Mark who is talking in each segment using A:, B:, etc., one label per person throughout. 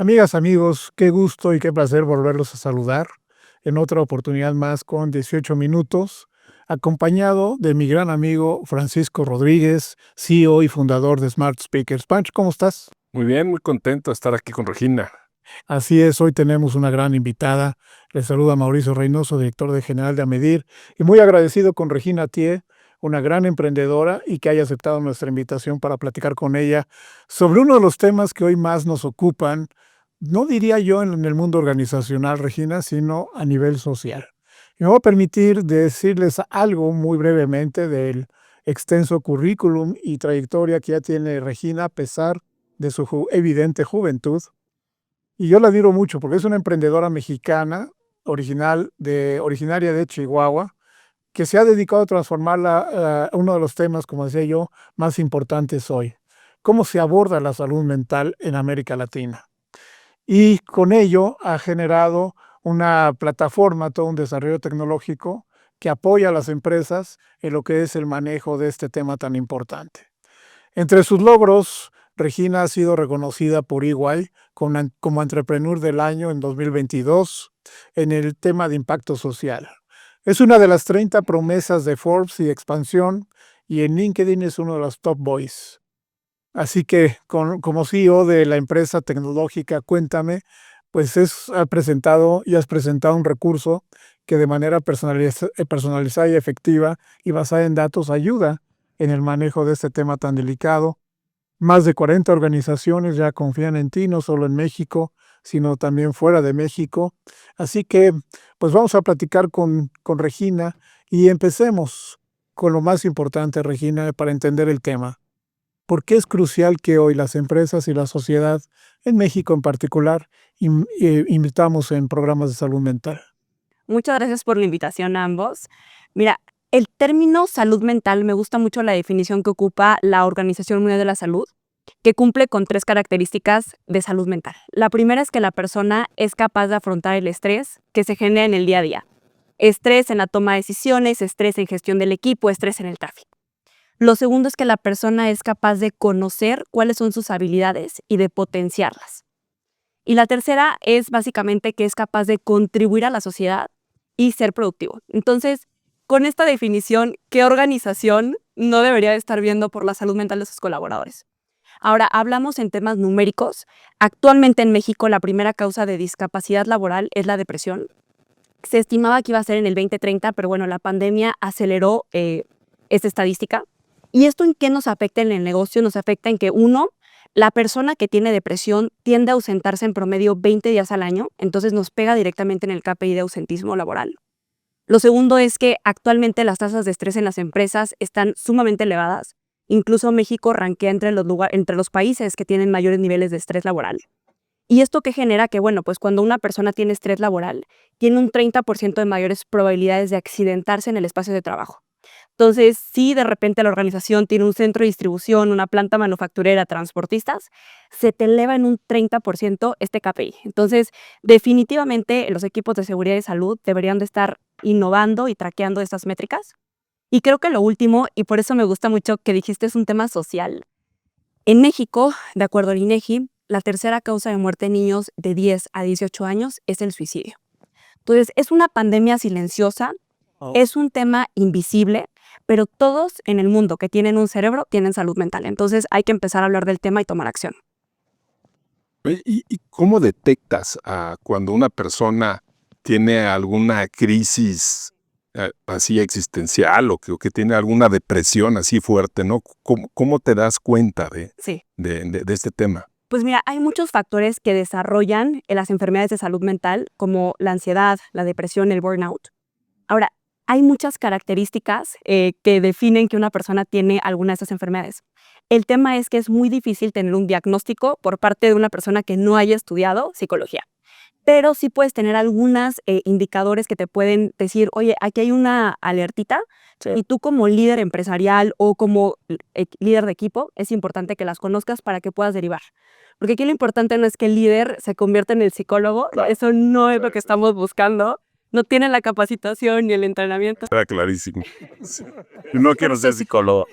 A: Amigas, amigos, qué gusto y qué placer volverlos a saludar en otra oportunidad más con 18 minutos, acompañado de mi gran amigo Francisco Rodríguez, CEO y fundador de Smart Speakers. Pancho, ¿cómo estás?
B: Muy bien, muy contento de estar aquí con Regina.
A: Así es, hoy tenemos una gran invitada. Le saluda Mauricio Reynoso, director de General de Amedir, y muy agradecido con Regina Tie, una gran emprendedora, y que haya aceptado nuestra invitación para platicar con ella sobre uno de los temas que hoy más nos ocupan, no diría yo en el mundo organizacional, Regina, sino a nivel social. Y me voy a permitir decirles algo muy brevemente del extenso currículum y trayectoria que ya tiene Regina, a pesar de su evidente juventud. Y yo la admiro mucho porque es una emprendedora mexicana, originaria de Chihuahua, que se ha dedicado a transformar uno de los temas, como decía yo, más importantes hoy. Cómo se aborda la salud mental en América Latina. Y con ello ha generado una plataforma, todo un desarrollo tecnológico que apoya a las empresas en lo que es el manejo de este tema tan importante. Entre sus logros, Regina ha sido reconocida por EY como Entrepreneur del Año en 2022 en el tema de impacto social. Es una de las 30 promesas de Forbes y expansión, y en LinkedIn es uno de los top boys. Así que como CEO de la empresa tecnológica Cuéntame, pues has presentado un recurso que de manera personalizada y efectiva y basada en datos ayuda en el manejo de este tema tan delicado. Más de 40 organizaciones ya confían en ti, no solo en México, sino también fuera de México. Así que, pues vamos a platicar con Regina y empecemos con lo más importante, Regina, para entender el tema. ¿Por qué es crucial que hoy las empresas y la sociedad, en México en particular, invitamos en programas de salud mental?
C: Muchas gracias por la invitación a ambos. Mira, el término salud mental me gusta mucho la definición que ocupa la Organización Mundial de la Salud, que cumple con 3 características de salud mental. La primera es que la persona es capaz de afrontar el estrés que se genera en el día a día. Estrés en la toma de decisiones, estrés en gestión del equipo, estrés en el tráfico. Lo segundo es que la persona es capaz de conocer cuáles son sus habilidades y de potenciarlas. Y la tercera es básicamente que es capaz de contribuir a la sociedad y ser productivo. Entonces, con esta definición, ¿qué organización no debería de estar viendo por la salud mental de sus colaboradores? Ahora, hablamos en temas numéricos. Actualmente en México la primera causa de discapacidad laboral es la depresión. Se estimaba que iba a ser en el 2030, pero bueno, la pandemia aceleró esta estadística. ¿Y esto en qué nos afecta en el negocio? Nos afecta en que, uno, la persona que tiene depresión tiende a ausentarse en promedio 20 días al año, entonces nos pega directamente en el KPI de ausentismo laboral. Lo segundo es que actualmente las tasas de estrés en las empresas están sumamente elevadas. Incluso México rankea entre los países que tienen mayores niveles de estrés laboral. ¿Y esto qué genera? Que bueno, pues cuando una persona tiene estrés laboral, tiene un 30% de mayores probabilidades de accidentarse en el espacio de trabajo. Entonces, si de repente la organización tiene un centro de distribución, una planta manufacturera, transportistas, se te eleva en un 30% este KPI. Entonces, definitivamente los equipos de seguridad y salud deberían de estar innovando y traqueando estas métricas. Y creo que lo último, y por eso me gusta mucho que dijiste, es un tema social. En México, de acuerdo al INEGI, la tercera causa de muerte en niños de 10 a 18 años es el suicidio. Entonces, es una pandemia silenciosa, es un tema invisible, pero todos en el mundo que tienen un cerebro tienen salud mental. Entonces hay que empezar a hablar del tema y tomar acción.
B: Oye, ¿y cómo detectas cuando una persona tiene alguna crisis así existencial o que tiene alguna depresión así fuerte, ¿no? ¿Cómo te das cuenta
C: Sí.
B: de este tema?
C: Pues mira, hay muchos factores que desarrollan las enfermedades de salud mental, como la ansiedad, la depresión, el burnout. Ahora, hay muchas características que definen que una persona tiene alguna de estas enfermedades. El tema es que es muy difícil tener un diagnóstico por parte de una persona que no haya estudiado psicología. Pero sí puedes tener algunos indicadores que te pueden decir, oye, aquí hay una alertita, y tú como líder empresarial o como líder de equipo, es importante que las conozcas para que puedas derivar. Porque aquí lo importante no es que el líder se convierta en el psicólogo, eso no es lo que estamos buscando. No tienen la capacitación ni el entrenamiento.
B: Queda clarísimo. Sí. Yo no quiero ser psicólogo.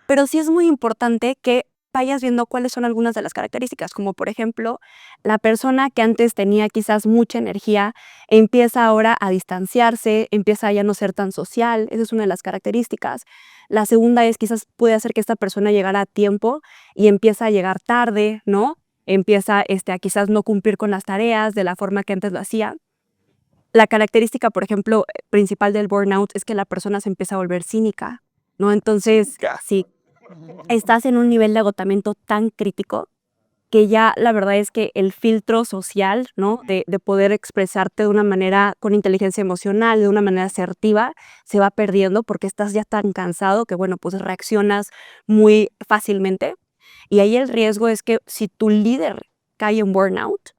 C: Pero sí es muy importante que vayas viendo cuáles son algunas de las características, como por ejemplo, la persona que antes tenía quizás mucha energía empieza ahora a distanciarse, empieza a ya no ser tan social, esa es una de las características. La segunda es quizás puede hacer que esta persona llegara a tiempo y empieza a llegar tarde, ¿no? Empieza a quizás no cumplir con las tareas de la forma que antes lo hacía. La característica, por ejemplo, principal del burnout es que la persona se empieza a volver cínica, ¿no? Entonces, si estás en un nivel de agotamiento tan crítico que ya la verdad es que el filtro social, ¿no? De poder expresarte de una manera con inteligencia emocional, de una manera asertiva, se va perdiendo porque estás ya tan cansado que, bueno, pues reaccionas muy fácilmente. Y ahí el riesgo es que si tu líder cae en burnout,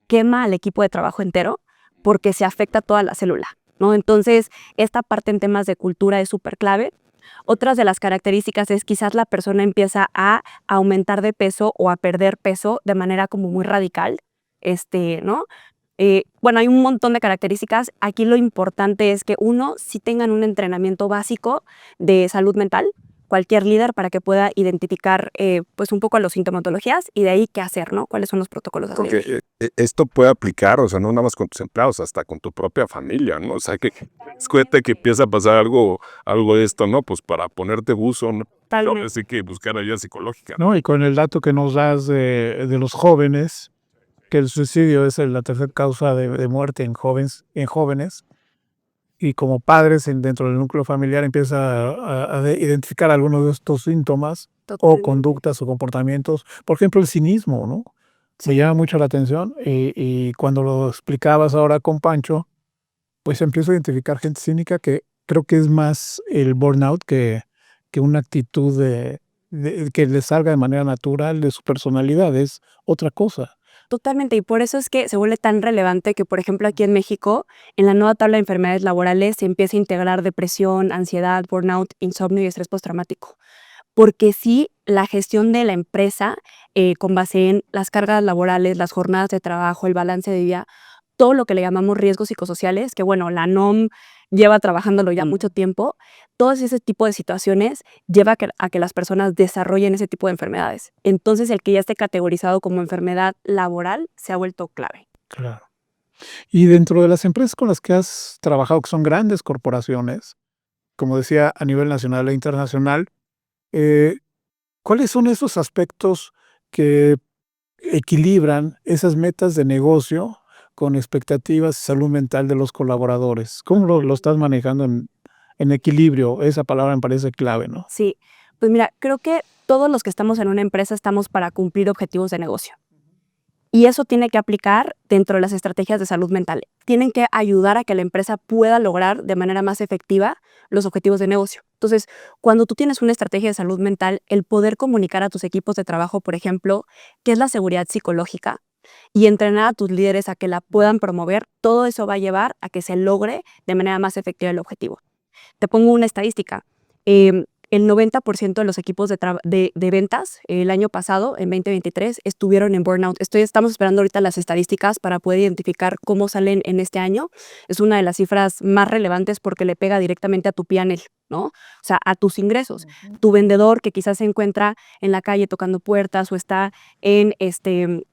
C: quema al equipo de trabajo entero porque se afecta a toda la célula, ¿no? Entonces, esta parte en temas de cultura es súper clave. Otras de las características es quizás la persona empieza a aumentar de peso o a perder peso de manera como muy radical, ¿no? Bueno, hay un montón de características. Aquí lo importante es que uno, sí tengan un entrenamiento básico de salud mental, cualquier líder para que pueda identificar pues un poco las sintomatologías y de ahí qué hacer, ¿no? ¿Cuáles son los protocolos a seguir?
B: Porque esto puede aplicar, o sea, no nada más con tus empleados, hasta con tu propia familia, ¿no? O sea, que es cuenta que empieza a pasar algo de esto, ¿no? Pues para ponerte buzo, ¿no?
C: Totalmente.
B: Así que buscar ayuda psicológica.
A: ¿No? Y con el dato que nos das de los jóvenes, que el suicidio es la tercera causa de muerte en jóvenes, y como padres dentro del núcleo familiar empieza a identificar algunos de estos síntomas o
C: Totalmente.
A: conductas o comportamientos. Por ejemplo, el cinismo, ¿no? Me llama mucho la atención y cuando lo explicabas ahora con Pancho, pues empiezo a identificar gente cínica que creo que es más el burnout que una actitud que le salga de manera natural de su personalidad, es otra cosa.
C: Totalmente, y por eso es que se vuelve tan relevante que, por ejemplo, aquí en México, en la nueva tabla de enfermedades laborales se empieza a integrar depresión, ansiedad, burnout, insomnio y estrés postraumático. Porque sí, la gestión de la empresa, con base en las cargas laborales, las jornadas de trabajo, el balance de vida, todo lo que le llamamos riesgos psicosociales, que bueno, la NOM lleva trabajándolo ya mucho tiempo, todo ese tipo de situaciones lleva a que las personas desarrollen ese tipo de enfermedades. Entonces, el que ya esté categorizado como enfermedad laboral se ha vuelto clave.
A: Claro. Y dentro de las empresas con las que has trabajado, que son grandes corporaciones, como decía, a nivel nacional e internacional, ¿cuáles son esos aspectos que equilibran esas metas de negocio con expectativas y salud mental de los colaboradores? ¿Cómo lo estás manejando en equilibrio? Esa palabra me parece clave, ¿no?
C: Sí, pues mira, creo que todos los que estamos en una empresa estamos para cumplir objetivos de negocio. Y eso tiene que aplicar dentro de las estrategias de salud mental. Tienen que ayudar a que la empresa pueda lograr de manera más efectiva los objetivos de negocio. Entonces, cuando tú tienes una estrategia de salud mental, el poder comunicar a tus equipos de trabajo, por ejemplo, qué es la seguridad psicológica y entrenar a tus líderes a que la puedan promover, todo eso va a llevar a que se logre de manera más efectiva el objetivo. Te pongo una estadística. El 90% de los equipos de ventas el año pasado, en 2023, estuvieron en burnout. Estamos esperando ahorita las estadísticas para poder identificar cómo salen en este año. Es una de las cifras más relevantes porque le pega directamente a tu P&L, ¿no? O sea, a tus ingresos. Tu vendedor que quizás se encuentra en la calle tocando puertas o está en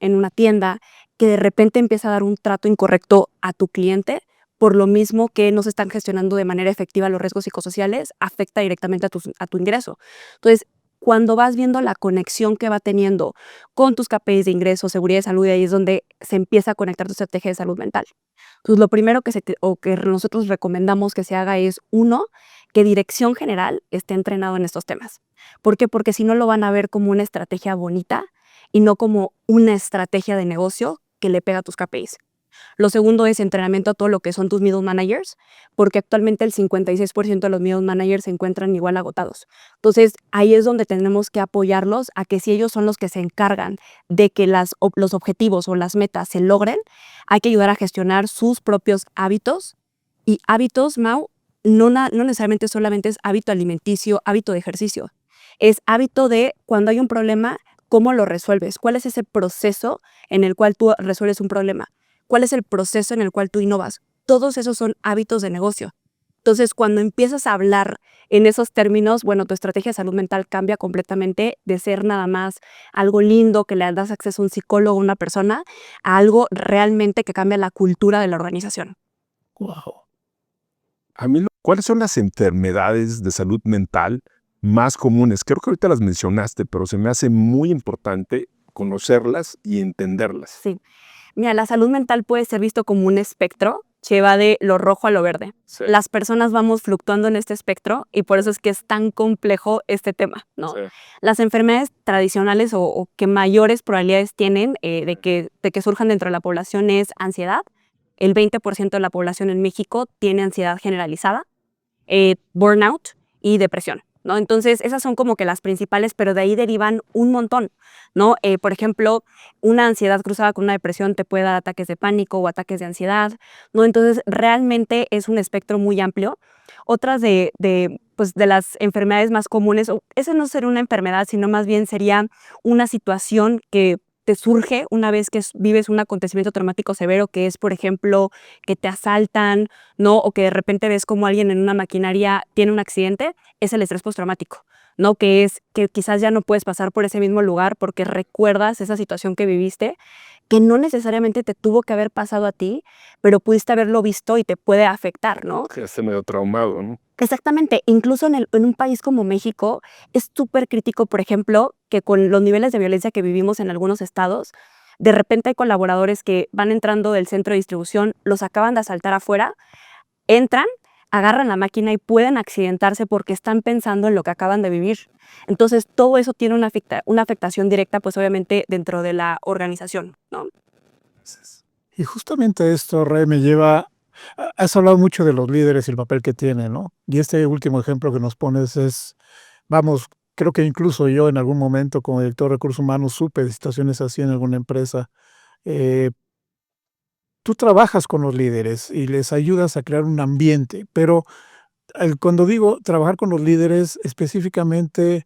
C: una tienda, que de repente empieza a dar un trato incorrecto a tu cliente, por lo mismo que no se están gestionando de manera efectiva los riesgos psicosociales, afecta directamente a tu ingreso. Entonces, cuando vas viendo la conexión que va teniendo con tus KPIs de ingreso, seguridad y salud, ahí es donde se empieza a conectar tu estrategia de salud mental. Entonces, lo primero que nosotros recomendamos que se haga es, uno, que dirección general esté entrenado en estos temas. ¿Por qué? Porque si no lo van a ver como una estrategia bonita y no como una estrategia de negocio que le pega a tus KPIs. Lo segundo es entrenamiento a todo lo que son tus middle managers, porque actualmente el 56% de los middle managers se encuentran igual agotados. Entonces, ahí es donde tenemos que apoyarlos a que si ellos son los que se encargan de que los objetivos o las metas se logren, hay que ayudar a gestionar sus propios hábitos. Y hábitos, Mau, no necesariamente solamente es hábito alimenticio, hábito de ejercicio. Es hábito de cuando hay un problema, ¿cómo lo resuelves? ¿Cuál es ese proceso en el cual tú resuelves un problema? ¿Cuál es el proceso en el cual tú innovas? Todos esos son hábitos de negocio. Entonces, cuando empiezas a hablar en esos términos, bueno, tu estrategia de salud mental cambia completamente de ser nada más algo lindo que le das acceso a un psicólogo, a una persona, a algo realmente que cambia la cultura de la organización.
A: Wow.
B: ¿Cuáles son las enfermedades de salud mental más comunes? Creo que ahorita las mencionaste, pero se me hace muy importante conocerlas y entenderlas.
C: Sí. Mira, la salud mental puede ser visto como un espectro que va de lo rojo a lo verde.
B: Sí.
C: Las personas vamos fluctuando en este espectro y por eso es que es tan complejo este tema, ¿no?
B: Sí.
C: Las enfermedades tradicionales o que mayores probabilidades tienen de que surjan dentro de la población es ansiedad. El 20% de la población en México tiene ansiedad generalizada, burnout y depresión, ¿no? Entonces, esas son como que las principales, pero de ahí derivan un montón, ¿no? Por ejemplo, una ansiedad cruzada con una depresión te puede dar ataques de pánico o ataques de ansiedad, ¿no? Entonces, realmente es un espectro muy amplio. Otras pues, de las enfermedades más comunes, esa no sería una enfermedad, sino más bien sería una situación que te surge una vez que vives un acontecimiento traumático severo, que es, por ejemplo, que te asaltan, ¿no? O que de repente ves como alguien en una maquinaria tiene un accidente, es el estrés postraumático, ¿no? Que es que quizás ya no puedes pasar por ese mismo lugar porque recuerdas esa situación que viviste, que no necesariamente te tuvo que haber pasado a ti, pero pudiste haberlo visto y te puede afectar, ¿no?
B: Que esté medio traumado, ¿no?
C: Exactamente, incluso en un país como México es súper crítico, por ejemplo, que con los niveles de violencia que vivimos en algunos estados, de repente hay colaboradores que van entrando del centro de distribución, los acaban de asaltar afuera, entran, agarran la máquina y pueden accidentarse porque están pensando en lo que acaban de vivir. Entonces, todo eso tiene una afectación directa, pues obviamente, dentro de la organización, ¿no?
A: Y justamente esto, Rey, me lleva. Has hablado mucho de los líderes y el papel que tienen, ¿no? Y este último ejemplo que nos pones es, vamos, creo que incluso yo en algún momento como director de recursos humanos supe de situaciones así en alguna empresa. Eh, Tú trabajas con los líderes y les ayudas a crear un ambiente, pero cuando digo trabajar con los líderes específicamente,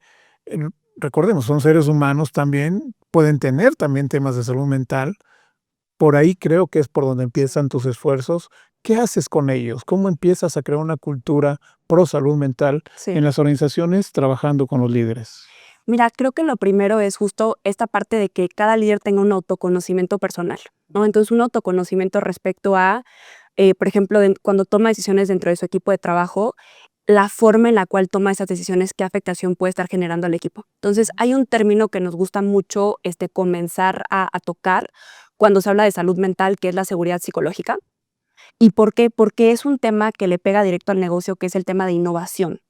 A: recordemos, son seres humanos también, pueden tener también temas de salud mental. Por ahí creo que es por donde empiezan tus esfuerzos. ¿Qué haces con ellos? ¿Cómo empiezas a crear una cultura pro salud mental
C: Sí.
A: en las organizaciones trabajando con los líderes?
C: Mira, creo que lo primero es justo esta parte de que cada líder tenga un autoconocimiento personal, ¿no? Entonces, un autoconocimiento respecto a, por ejemplo, cuando toma decisiones dentro de su equipo de trabajo, la forma en la cual toma esas decisiones, qué afectación puede estar generando al equipo. Entonces, hay un término que nos gusta mucho comenzar a tocar cuando se habla de salud mental, que es la seguridad psicológica. ¿Y por qué? Porque es un tema que le pega directo al negocio, que es el tema de innovación.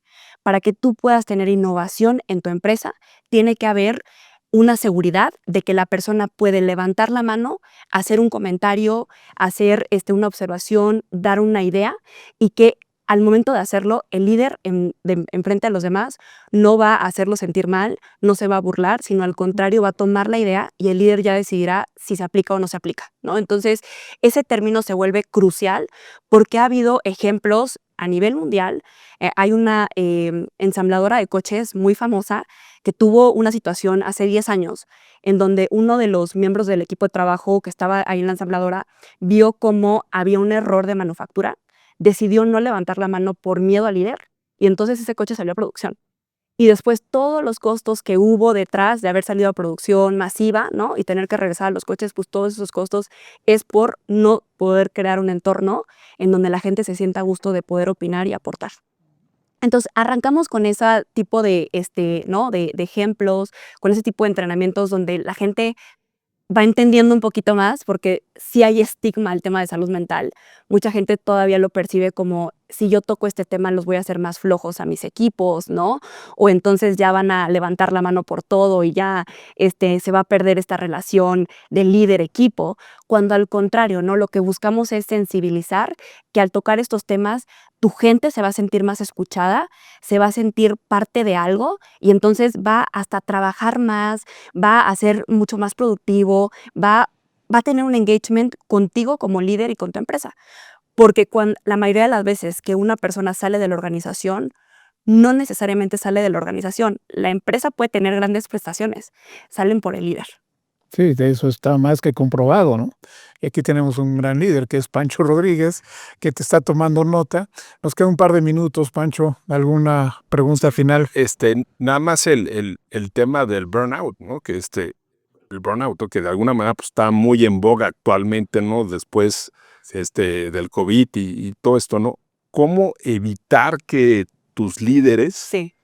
C: Para que tú puedas tener innovación en tu empresa, tiene que haber una seguridad de que la persona puede levantar la mano, hacer un comentario, hacer una observación, dar una idea y que al momento de hacerlo, el líder enfrente a los demás no va a hacerlo sentir mal, no se va a burlar, sino al contrario va a tomar la idea y el líder ya decidirá si se aplica o no se aplica, ¿no? Entonces, ese término se vuelve crucial porque ha habido ejemplos a nivel mundial. Hay una ensambladora de coches muy famosa que tuvo una situación hace 10 años en donde uno de los miembros del equipo de trabajo que estaba ahí en la ensambladora vio cómo había un error de manufactura, decidió no levantar la mano por miedo al líder y entonces ese coche salió a producción. Y después todos los costos que hubo detrás de haber salido a producción masiva, ¿no? Y tener que regresar a los coches, pues todos esos costos es por no poder crear un entorno en donde la gente se sienta a gusto de poder opinar y aportar. Entonces, arrancamos con ese tipo de, ¿no? de ejemplos, con ese tipo de entrenamientos donde la gente va entendiendo un poquito más, porque sí hay estigma al tema de salud mental. Mucha gente todavía lo percibe como, si yo toco este tema, los voy a hacer más flojos a mis equipos, ¿no? O entonces ya van a levantar la mano por todo y ya se va a perder esta relación de líder-equipo, cuando al contrario, ¿no? Lo que buscamos es sensibilizar que al tocar estos temas, tu gente se va a sentir más escuchada, se va a sentir parte de algo y entonces va hasta trabajar más, va a ser mucho más productivo, va a tener un engagement contigo como líder y con tu empresa. Porque la mayoría de las veces que una persona sale de la organización, no necesariamente sale de la organización. La empresa puede tener grandes prestaciones, salen por el líder.
A: Sí, de eso está más que comprobado, ¿no? Y aquí tenemos un gran líder que es Pancho Rodríguez, que te está tomando nota. Nos queda un par de minutos, Pancho. ¿Alguna pregunta final?
B: Nada más el tema del burnout, ¿no? Que el burnout, ¿no? Que de alguna manera pues, está muy en boga actualmente, ¿no? Después del COVID y todo esto, ¿no? ¿Cómo evitar que tus líderes,
C: Sí.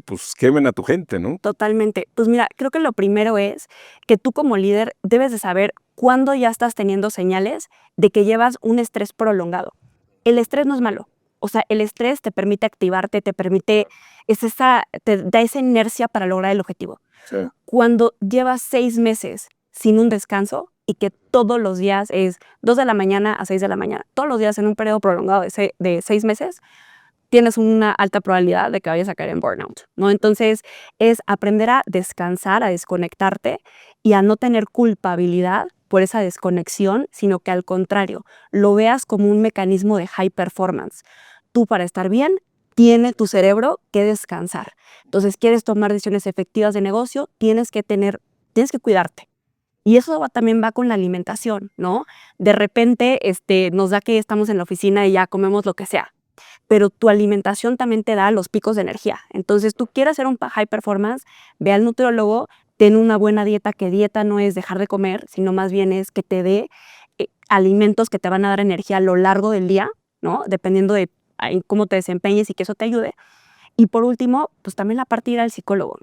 B: pues quemen a tu gente, ¿no?
C: Totalmente. Pues mira, creo que lo primero es que tú como líder debes de saber cuándo ya estás teniendo señales de que llevas un estrés prolongado. El estrés no es malo. O sea, el estrés te permite activarte, te da esa inercia para lograr el objetivo.
A: Sí.
C: Cuando llevas 6 meses sin un descanso y que todos los días es 2 de la mañana a 6 de la mañana, todos los días en un periodo prolongado de 6 meses, tienes una alta probabilidad de que vayas a caer en burnout, ¿no? Entonces, es aprender a descansar, a desconectarte y a no tener culpabilidad por esa desconexión, sino que al contrario, lo veas como un mecanismo de high performance. Tú, para estar bien, tiene tu cerebro que descansar. Entonces, quieres tomar decisiones efectivas de negocio, tienes que cuidarte. Y eso también va con la alimentación, ¿no? De repente, nos da que estamos en la oficina y ya comemos lo que sea, pero tu alimentación también te da los picos de energía. Entonces, tú quieres hacer un high performance, ve al nutriólogo, ten una buena dieta, que dieta no es dejar de comer, sino más bien es que te dé alimentos que te van a dar energía a lo largo del día, ¿no? Dependiendo de cómo te desempeñes y que eso te ayude. Y por último, pues también la parte de ir al psicólogo.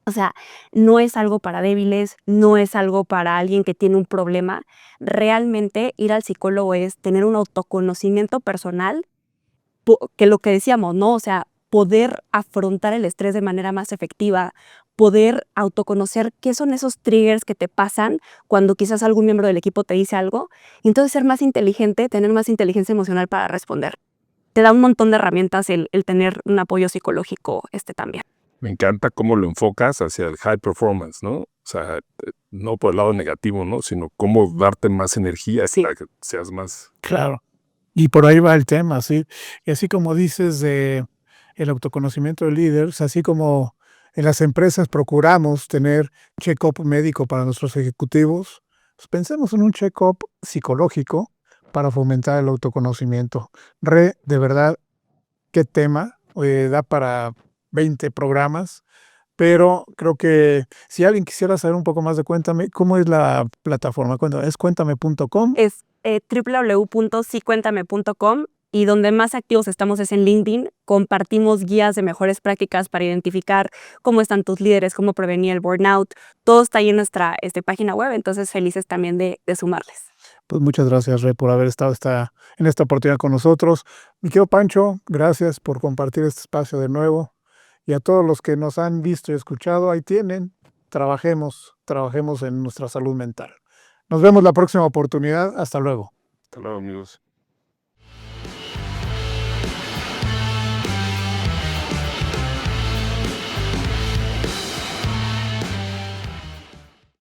C: O sea, no es algo para débiles, no es algo para alguien que tiene un problema. Realmente ir al psicólogo es tener un autoconocimiento personal, que lo que decíamos, ¿no? O sea, poder afrontar el estrés de manera más efectiva, poder autoconocer qué son esos triggers que te pasan cuando quizás algún miembro del equipo te dice algo, y entonces ser más inteligente, tener más inteligencia emocional para responder. Te da un montón de herramientas el tener un apoyo psicológico también.
B: Me encanta cómo lo enfocas hacia el high performance, ¿no? O sea, no por el lado negativo, ¿no? Sino cómo darte más energía
C: Sí.
B: para que seas más...
A: Claro. Y por ahí va el tema, ¿sí? Y así como dices de el autoconocimiento del líder, así como en las empresas procuramos tener check-up médico para nuestros ejecutivos, pues pensemos en un check-up psicológico para fomentar el autoconocimiento. De verdad, qué tema, da para 20 programas, pero creo que si alguien quisiera saber un poco más de Cuéntame, ¿cómo es la plataforma? ¿Es cuéntame.com?
C: Es www.sicuéntame.com, y donde más activos estamos es en LinkedIn. Compartimos guías de mejores prácticas para identificar cómo están tus líderes, cómo prevenir el burnout. Todo está ahí en nuestra página web, entonces felices también de sumarles.
A: Pues muchas gracias, Rey, por haber estado en esta oportunidad con nosotros. Mi querido Pancho, gracias por compartir este espacio de nuevo. Y a todos los que nos han visto y escuchado, ahí tienen. Trabajemos en nuestra salud mental. Nos vemos la próxima oportunidad. Hasta luego.
B: Hasta luego, amigos.